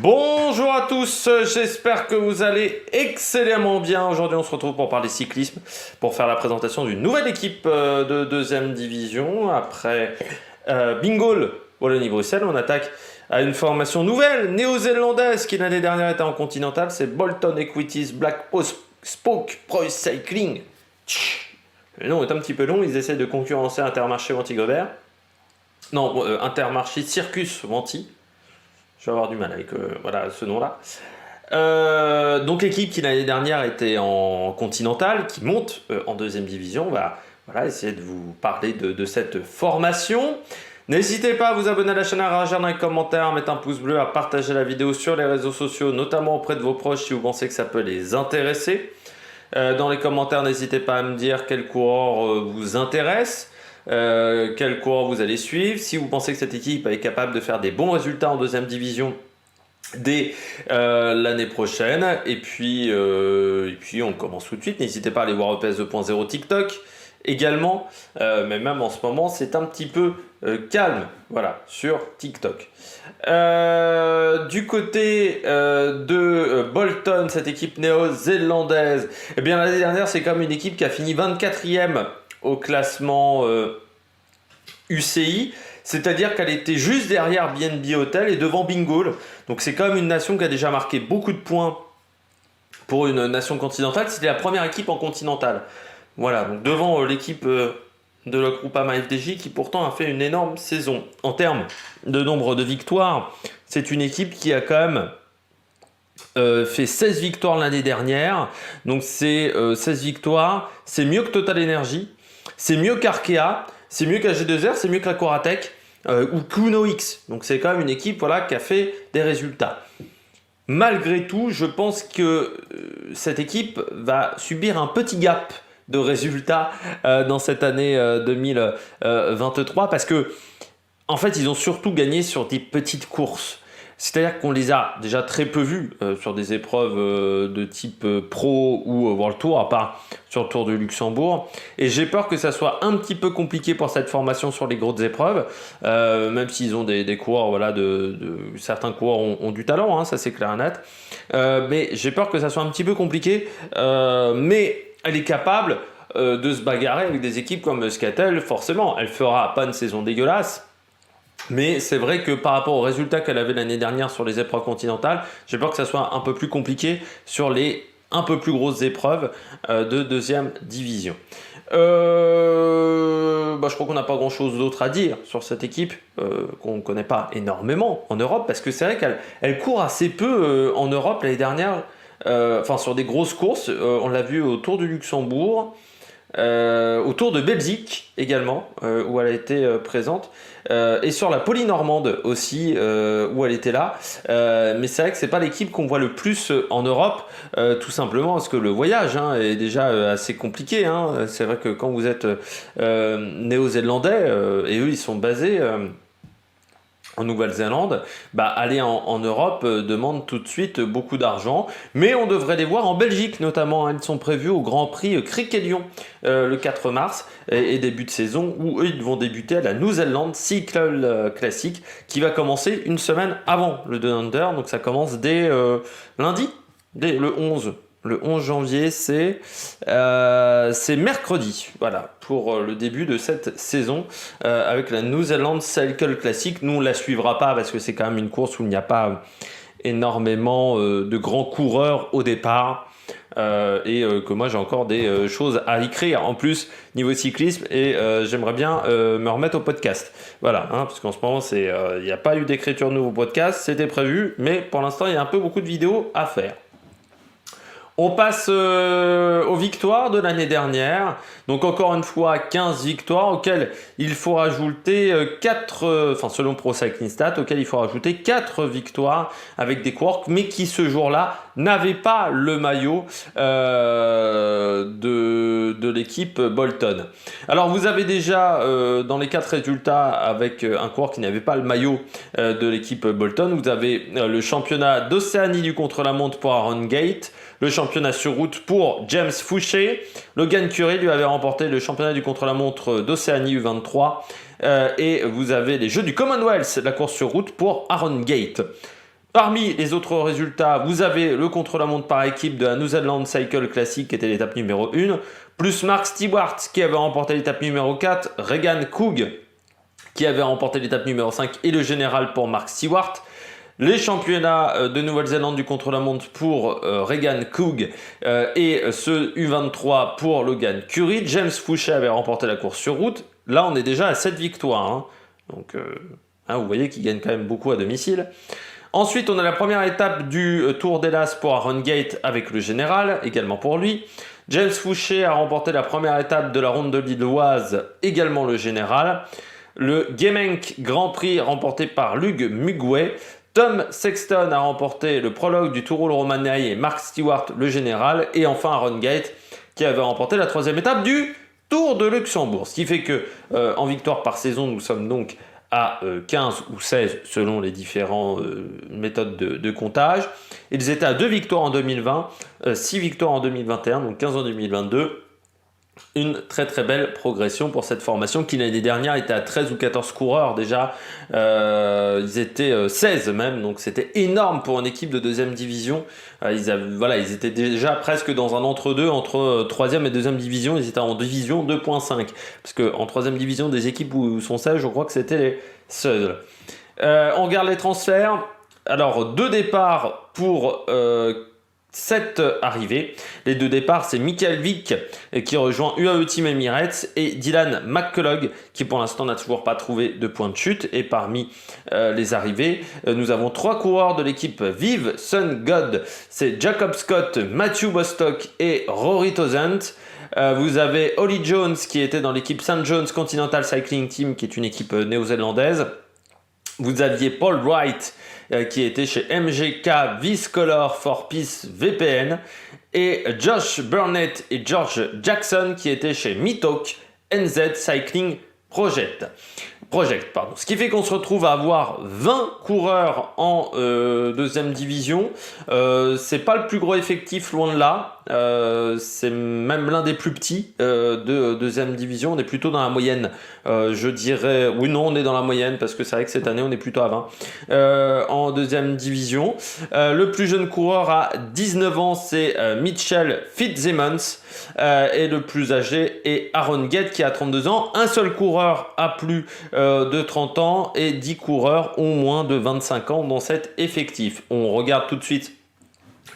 Bonjour à tous, j'espère que vous allez excellemment bien. Aujourd'hui on se retrouve pour parler cyclisme, pour faire la présentation d'une nouvelle équipe de deuxième division. Après Bingoal, Wallonie-Bruxelles, on attaque à une formation nouvelle, néo-zélandaise, qui l'année dernière était en continental. C'est Bolton Equities Black Spoke Pro Cycling. Le nom est un petit peu long, ils essaient de concurrencer Intermarché ou Antigobert. Non, Intermarché Circus Wanty. Je vais avoir du mal avec ce nom-là. Donc l'équipe qui l'année dernière était en continental, qui monte en deuxième division, va essayer de vous parler de cette formation. N'hésitez pas à vous abonner à la chaîne, à réagir dans les commentaires, à mettre un pouce bleu, à partager la vidéo sur les réseaux sociaux, notamment auprès de vos proches si vous pensez que ça peut les intéresser. Dans les commentaires, n'hésitez pas à me dire quel coureur vous intéresse. Quel coureur vous allez suivre, si vous pensez que cette équipe est capable de faire des bons résultats en deuxième division dès l'année prochaine. Et puis on commence tout de suite. N'hésitez pas à aller voir EPS 2.0 TikTok également, mais même en ce moment c'est un petit peu calme sur TikTok. Du côté de Bolton, cette équipe néo-zélandaise, eh bien l'année dernière c'est comme une équipe qui a fini 24e au classement UCI, c'est-à-dire qu'elle était juste derrière BNB Hotel et devant Bingoal. Donc c'est quand même une nation qui a déjà marqué beaucoup de points pour une nation continentale. C'était la première équipe en continentale. Voilà, donc devant l'équipe de la Groupama FDJ qui pourtant a fait une énorme saison. En termes de nombre de victoires, c'est une équipe qui a quand même fait 16 victoires l'année dernière. Donc c'est 16 victoires, c'est mieux que Total Energy. C'est mieux qu'Arkea, c'est mieux qu'AG2R, c'est mieux que la Coratec ou Kuno X. Donc c'est quand même une équipe qui a fait des résultats. Malgré tout, je pense que cette équipe va subir un petit gap de résultats dans cette année 2023 parce que en fait, ils ont surtout gagné sur des petites courses. C'est-à-dire qu'on les a déjà très peu vus sur des épreuves de type Pro ou World Tour, à part sur le Tour de Luxembourg. Et j'ai peur que ça soit un petit peu compliqué pour cette formation sur les grosses épreuves, même s'ils ont des coureurs, certains coureurs ont du talent, hein, ça c'est clair et net. Mais j'ai peur que ça soit un petit peu compliqué. Mais elle est capable de se bagarrer avec des équipes comme Euskaltel, forcément. Elle fera pas une saison dégueulasse. Mais c'est vrai que par rapport aux résultats qu'elle avait l'année dernière sur les épreuves continentales, j'ai peur que ça soit un peu plus compliqué sur les un peu plus grosses épreuves de deuxième division. Je crois qu'on n'a pas grand chose d'autre à dire sur cette équipe qu'on ne connaît pas énormément en Europe parce que c'est vrai qu'elle court assez peu en Europe l'année dernière, sur des grosses courses. On l'a vu au Tour du Luxembourg. Au Tour de Belgique également où elle a été présente et sur la Poly-Normande aussi où elle était là, mais c'est vrai que c'est pas l'équipe qu'on voit le plus en Europe, tout simplement parce que le voyage est déjà assez compliqué, hein. C'est vrai que quand vous êtes néo-zélandais et eux ils sont basés en Nouvelle-Zélande, aller en Europe demande tout de suite beaucoup d'argent. Mais on devrait les voir en Belgique notamment. Ils sont prévus au Grand Prix Crick-et-Lyon le 4 mars et début de saison où eux ils vont débuter à la New Zealand Cycle Classic qui va commencer une semaine avant le Down Under. Donc ça commence dès lundi, dès le 11. Le 11 janvier, c'est mercredi, pour le début de cette saison avec la New Zealand Cycle Classic. Nous, on ne la suivra pas parce que c'est quand même une course où il n'y a pas énormément de grands coureurs au départ et que moi, j'ai encore des choses à écrire en plus niveau cyclisme et j'aimerais bien me remettre au podcast. Parce qu'en ce moment, il n'y a pas eu d'écriture de nouveau podcast, c'était prévu, mais pour l'instant, il y a un peu beaucoup de vidéos à faire. On passe aux victoires de l'année dernière. Donc encore une fois, 15 victoires auxquelles il faut rajouter 4, selon Pro Cycling Stats, auxquelles il faut rajouter 4 victoires avec des coureurs, mais qui ce jour-là n'avaient pas le maillot de l'équipe Bolton. Alors vous avez déjà dans les 4 résultats avec un coureur qui n'avait pas le maillot de l'équipe Bolton, vous avez le championnat d'Océanie du contre-la-montre pour Aaron Gate, le championnat sur route pour James Fouché. Logan Curry lui avait remporté le championnat du contre-la-montre d'Océanie U23. Et vous avez les Jeux du Commonwealth, la course sur route pour Aaron Gate. Parmi les autres résultats, vous avez le contre-la-montre par équipe de la New Zealand Cycle Classic qui était l'étape numéro 1, plus Mark Stewart qui avait remporté l'étape numéro 4, Regan Coog qui avait remporté l'étape numéro 5 et le général pour Mark Stewart. Les championnats de Nouvelle-Zélande du contre-la-montre pour Regan Coog et ce U23 pour Logan Curry. James Fouché avait remporté la course sur route. Là, on est déjà à 7 victoires. Hein. Donc, vous voyez qu'il gagne quand même beaucoup à domicile. Ensuite, on a la première étape du Tour d'Hélas pour Aaron Gate avec le général, également pour lui. James Fouché a remporté la première étape de la ronde de Lilloise, également le général. Le Gemenk Grand Prix remporté par Lug Mugway. Tom Sexton a remporté le prologue du Tour Romanei et Mark Stewart le général. Et enfin Aaron Gate qui avait remporté la troisième étape du Tour de Luxembourg. Ce qui fait que en victoire par saison, nous sommes donc à 15 ou 16 selon les différentes méthodes de comptage. Ils étaient à 2 victoires en 2020, 6 victoires en 2021, donc 15 en 2022. Une très très belle progression pour cette formation qui l'année dernière était à 13 ou 14 coureurs déjà. Ils étaient 16 même, donc c'était énorme pour une équipe de deuxième division. Ils étaient déjà presque dans un entre-deux entre troisième et deuxième division. Ils étaient en division 2.5 parce qu'en troisième division des équipes où sont 16, je crois que c'était les seuls. On regarde les transferts. Alors 2 départs pour 7 arrivées. Les 2 départs, c'est Michael Vick qui rejoint UAE Team Emirates et Dylan McCullough qui pour l'instant n'a toujours pas trouvé de point de chute. Et parmi les arrivées, nous avons 3 coureurs de l'équipe Vive Sun God. C'est Jacob Scott, Matthew Bostock et Rory Tozent. Vous avez Ollie Jones qui était dans l'équipe St. John's Continental Cycling Team qui est une équipe néo-zélandaise. Vous aviez Paul Wright qui était chez MGK Viscolor for Peace VPN et Josh Burnett et George Jackson qui étaient chez Mithawk NZ Cycling Project. Ce qui fait qu'on se retrouve à avoir 20 coureurs en deuxième division. C'est pas le plus gros effectif, loin de là. C'est même l'un des plus petits de deuxième division. On est plutôt dans la moyenne. Je dirais, oui, non, on est dans la moyenne parce que c'est vrai que cette année on est plutôt à 20 en deuxième division. Le plus jeune coureur à 19 ans, c'est Mitchell Fitzsimmons et le plus âgé est Aaron Gate qui a 32 ans. Un seul coureur a plus de 30 ans et 10 coureurs ont moins de 25 ans dans cet effectif. On regarde tout de suite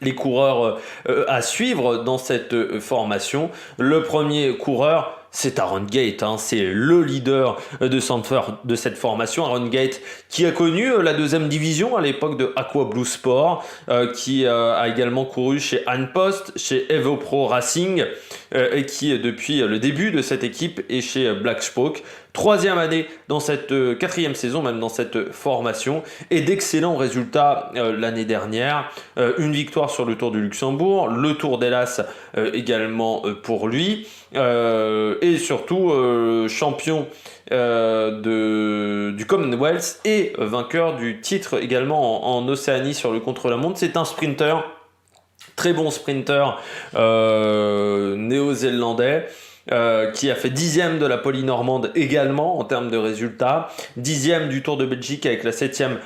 les coureurs à suivre dans cette formation. Le premier coureur, c'est Aaron Gate, c'est le leader de cette formation. Aaron Gate qui a connu la deuxième division à l'époque de Aqua Blue Sport, qui a également couru chez An Post, chez Evo Pro Racing et qui depuis le début de cette équipe est chez Black Spoke. 3e année dans cette 4e saison, même dans cette formation, et d'excellents résultats l'année dernière. Une victoire sur le Tour du Luxembourg, le Tour d'Hélas également pour lui, et surtout champion du Commonwealth et vainqueur du titre également en Océanie sur le contre-la-montre. C'est un sprinter, très bon sprinter néo-zélandais. Qui a fait 10e de la Polynormande également en termes de résultats, 10e du Tour de Belgique avec la 7e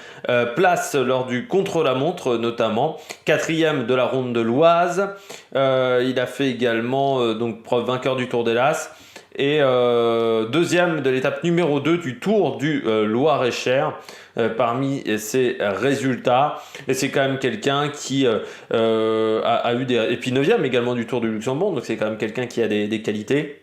place lors du contre-la-montre notamment, 4e de la Ronde de l'Oise, il a fait également donc vainqueur du Tour d'Hélas et 2e de l'étape numéro 2 du Tour du Loir-et-Cher. Parmi ses résultats, et c'est quand même quelqu'un qui a eu des... Et puis 9e également du Tour du Luxembourg, donc c'est quand même quelqu'un qui a des qualités.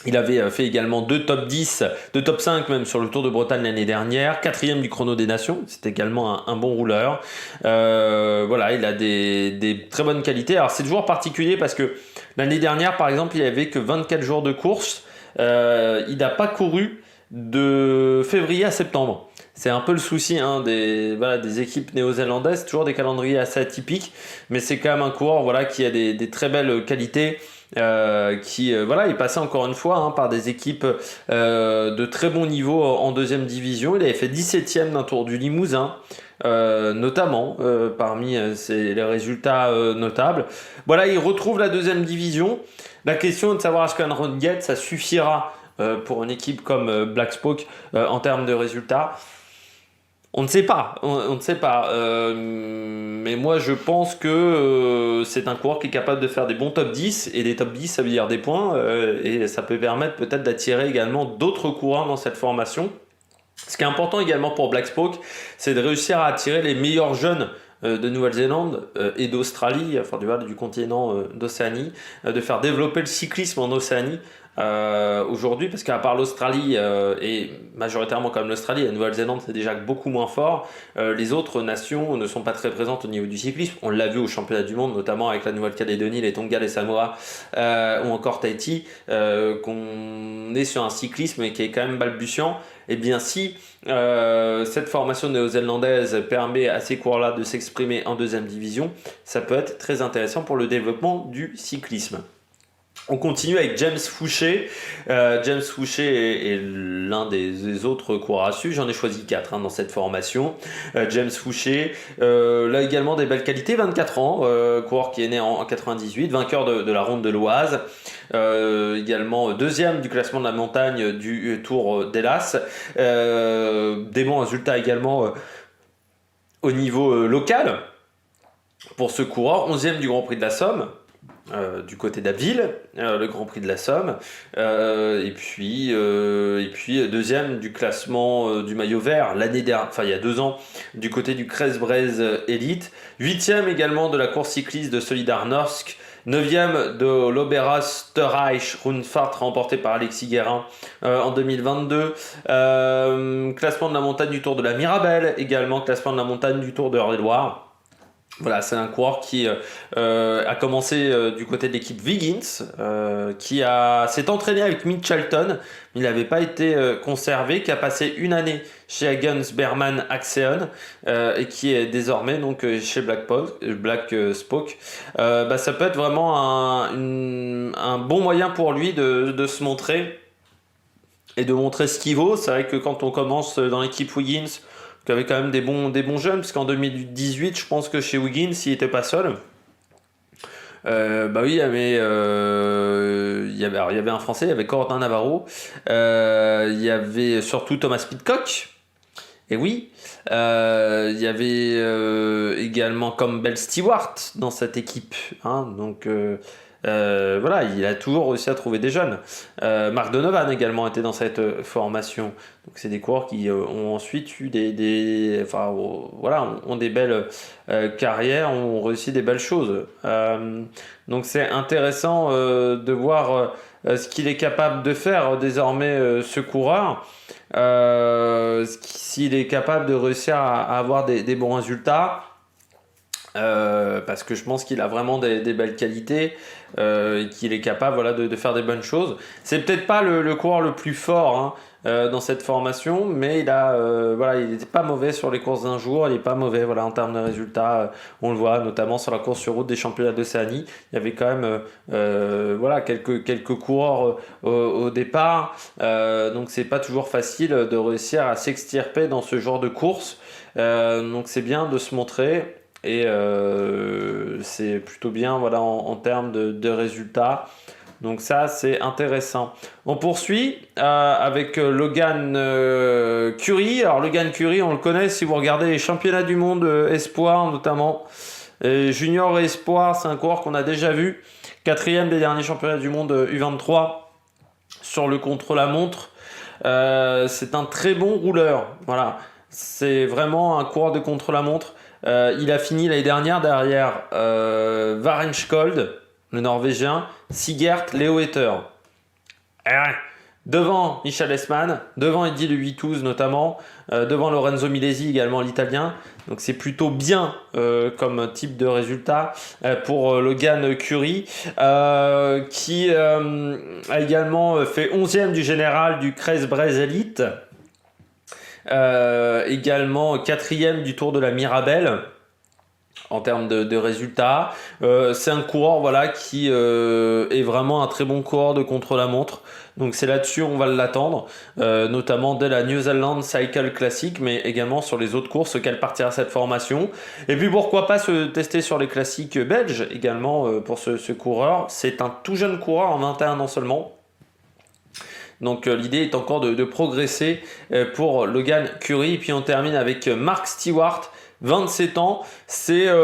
Il avait fait également 2 top 10, 2 top 5 même sur le Tour de Bretagne l'année dernière, 4e du Chrono des Nations, c'est également un bon rouleur. Voilà, il a des très bonnes qualités. Alors c'est toujours particulier parce que l'année dernière par exemple il avait que 24 jours de course, il n'a pas couru de février à septembre. C'est un peu le souci des équipes néo-zélandaises, toujours des calendriers assez atypiques, mais c'est quand même un coureur qui a des très belles qualités, il passait encore une fois par des équipes de très bon niveau en deuxième division. Il avait fait 17e d'un Tour du Limousin, notamment parmi les résultats notables. Voilà, il retrouve la deuxième division. La question est de savoir est-ce qu'un Aaron Gate ça suffira pour une équipe comme Black Spoke en termes de résultats. On ne sait pas, on ne sait pas. Mais moi, je pense que c'est un coureur qui est capable de faire des bons top 10. Et des top 10, ça veut dire des points. Et ça peut permettre peut-être d'attirer également d'autres coureurs dans cette formation. Ce qui est important également pour Black Spoke, c'est de réussir à attirer les meilleurs jeunes de Nouvelle-Zélande et d'Australie, enfin du continent d'Océanie, de faire développer le cyclisme en Océanie aujourd'hui, parce qu'à part l'Australie et majoritairement comme l'Australie, la Nouvelle-Zélande c'est déjà beaucoup moins fort, les autres nations ne sont pas très présentes au niveau du cyclisme. On l'a vu au championnat du monde, notamment avec la Nouvelle-Calédonie, les Tonga, les Samoa ou encore Tahiti, qu'on est sur un cyclisme qui est quand même balbutiant. Et bien si cette formation néo-zélandaise permet à ces coureurs-là de s'exprimer en deuxième division, ça peut être très intéressant pour le développement du cyclisme. On continue avec James Fouché. James Fouché est l'un des autres coureurs à suivre. J'en ai choisi 4 dans cette formation. James Fouché, là également des belles qualités, 24 ans, coureur qui est né en 98, vainqueur de la Ronde de l'Oise. Également deuxième du classement de la montagne du Tour d'Hélas. Des bons résultats également au niveau local pour ce coureur. 11e du Grand Prix de la Somme. Du côté d'Abbeville, le Grand Prix de la Somme, et puis deuxième du classement du maillot vert l'année dernière, enfin il y a 2 ans, du côté du Crest-Braise Elite, 8e également de la course cycliste de Solidar Norsk, 9e de l'Oberösterreich Rundfahrt remporté par Alexis Guérin en 2022, classement de la montagne du Tour de la Mirabelle, également classement de la montagne du Tour de Eure-et-Loir. Voilà, c'est un coureur qui a commencé du côté de l'équipe Wiggins, qui s'est entraîné avec Mitchelton, mais il n'avait pas été conservé, qui a passé une année chez Hagens Berman Axeon et qui est désormais donc chez Black Spoke. Ça peut être vraiment un bon moyen pour lui de se montrer et de montrer ce qu'il vaut. C'est vrai que quand on commence dans l'équipe Wiggins, qui avait quand même des bons jeunes, parce qu'en 2018, je pense que chez Wiggins, il n'était pas seul. Oui, il y avait un Français, il y avait Corentin Navarro, il y avait surtout Thomas Pidcock, et oui, il y avait également Campbell Stewart dans cette équipe, donc voilà, il a toujours réussi à trouver des jeunes. Mark Donovan également était dans cette formation. Donc c'est des coureurs qui ont ensuite eu ont des belles carrières, ont réussi des belles choses. Donc c'est intéressant de voir ce qu'il est capable de faire désormais ce coureur. S'il est capable de réussir à avoir des bons résultats. Parce que je pense qu'il a vraiment des belles qualités et qu'il est capable de faire des bonnes choses. C'est peut-être pas le coureur le plus fort dans cette formation, mais il n'était pas mauvais sur les courses d'un jour, il n'est pas mauvais en termes de résultats. On le voit notamment sur la course sur route des championnats d'Océanie. Il y avait quand même quelques coureurs au départ, donc c'est pas toujours facile de réussir à s'extirper dans ce genre de course. Donc c'est bien de se montrer. Et c'est plutôt bien en termes de résultats. Donc ça, c'est intéressant. On poursuit avec Logan Curry. Alors Logan Curry, on le connaît si vous regardez les championnats du monde espoir notamment. Junior et espoir, c'est un coureur qu'on a déjà vu. 4e des derniers championnats du monde U23 sur le contre-la-montre. C'est un très bon rouleur. Voilà. C'est vraiment un coureur de contre-la-montre. Il a fini l'année dernière derrière Varenskold, le Norvégien, Sigert, Leo Etter. Devant Michel Esman, devant Eddie Le Vitouz notamment, devant Lorenzo Milesi également l'Italien. Donc c'est plutôt bien comme type de résultat pour Logan Curry, qui a également fait 11e du général du Crest-Braise Elite. Également 4e du Tour de la Mirabelle en termes de résultats. C'est un coureur qui est vraiment un très bon coureur de contre-la-montre. Donc c'est là-dessus on va l'attendre, notamment dès la New Zealand Cycle Classic, mais également sur les autres courses auxquelles partira cette formation. Et puis pourquoi pas se tester sur les classiques belges également pour ce coureur. C'est un tout jeune coureur en 21 ans seulement. Donc l'idée est encore de progresser pour Logan Curry. Et puis on termine avec Mark Stewart, 27 ans. C'est un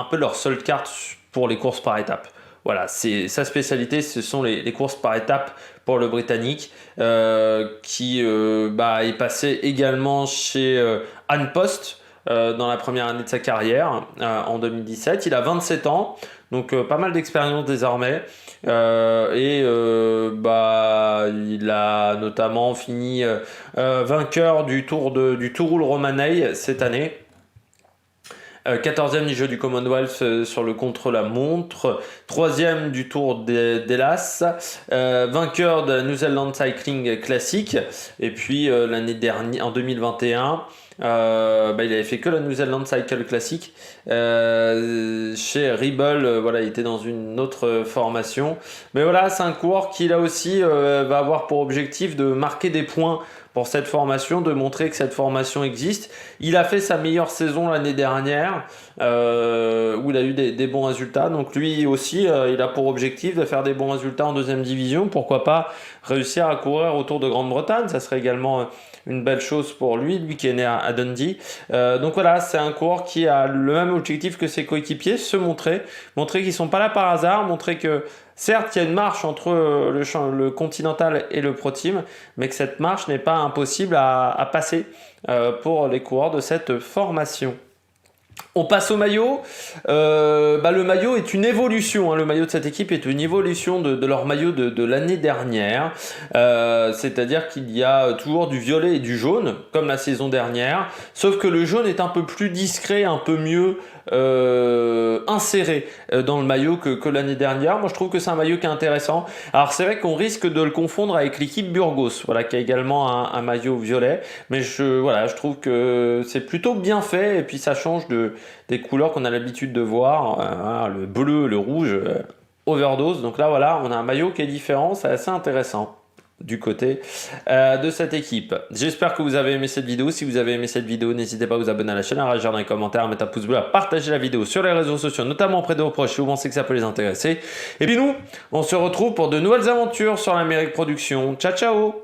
peu leur seule carte pour les courses par étapes. Voilà, c'est sa spécialité, ce sont les courses par étapes pour le Britannique, qui est passé également chez An Post dans la première année de sa carrière, en 2017. Il a 27 ans, donc pas mal d'expérience désormais. Il a notamment fini vainqueur du Tourul Romanei cette année. 14e du jeu du Commonwealth sur le contre-la-montre, 3e du Tour d'Hellas, vainqueur de la New Zealand Cycling Classic, et puis l'année dernière, en 2021, il avait fait que la New Zealand Cycle Classic chez Ribble. Voilà, il était dans une autre formation, mais voilà, c'est un coureur qui là aussi va avoir pour objectif de marquer des points pour cette formation, de montrer que cette formation existe. Il a fait sa meilleure saison l'année dernière, où il a eu des bons résultats. Donc lui aussi, il a pour objectif de faire des bons résultats en deuxième division. Pourquoi pas réussir à courir autour de Grande-Bretagne. Ça serait également une belle chose pour lui qui est né à Dundee. Donc voilà, c'est un coureur qui a le même objectif que ses coéquipiers, se montrer qu'ils ne sont pas là par hasard, montrer que certes, il y a une marche entre le Continental et le Pro Team, mais que cette marche n'est pas impossible à passer pour les coureurs de cette formation. On passe au maillot. Le maillot est une évolution. Le maillot de cette équipe est une évolution de leur maillot de l'année dernière. C'est-à-dire qu'il y a toujours du violet et du jaune, comme la saison dernière. Sauf que le jaune est un peu plus discret, un peu mieux inséré dans le maillot que l'année dernière. Moi, je trouve que c'est un maillot qui est intéressant. Alors, c'est vrai qu'on risque de le confondre avec l'équipe Burgos, voilà, qui a également un maillot violet. Mais je trouve que c'est plutôt bien fait. Et puis, ça change des couleurs qu'on a l'habitude de voir. Le bleu, le rouge, overdose. Donc là, voilà, on a un maillot qui est différent. C'est assez intéressant du côté de cette équipe. J'espère que vous avez aimé cette vidéo. Si vous avez aimé cette vidéo, n'hésitez pas à vous abonner à la chaîne, à réagir dans les commentaires, à mettre un pouce bleu, à partager la vidéo sur les réseaux sociaux, notamment auprès de vos proches si vous pensez que ça peut les intéresser. Et puis nous, on se retrouve pour de nouvelles aventures sur l'Amérique Production. Ciao, ciao!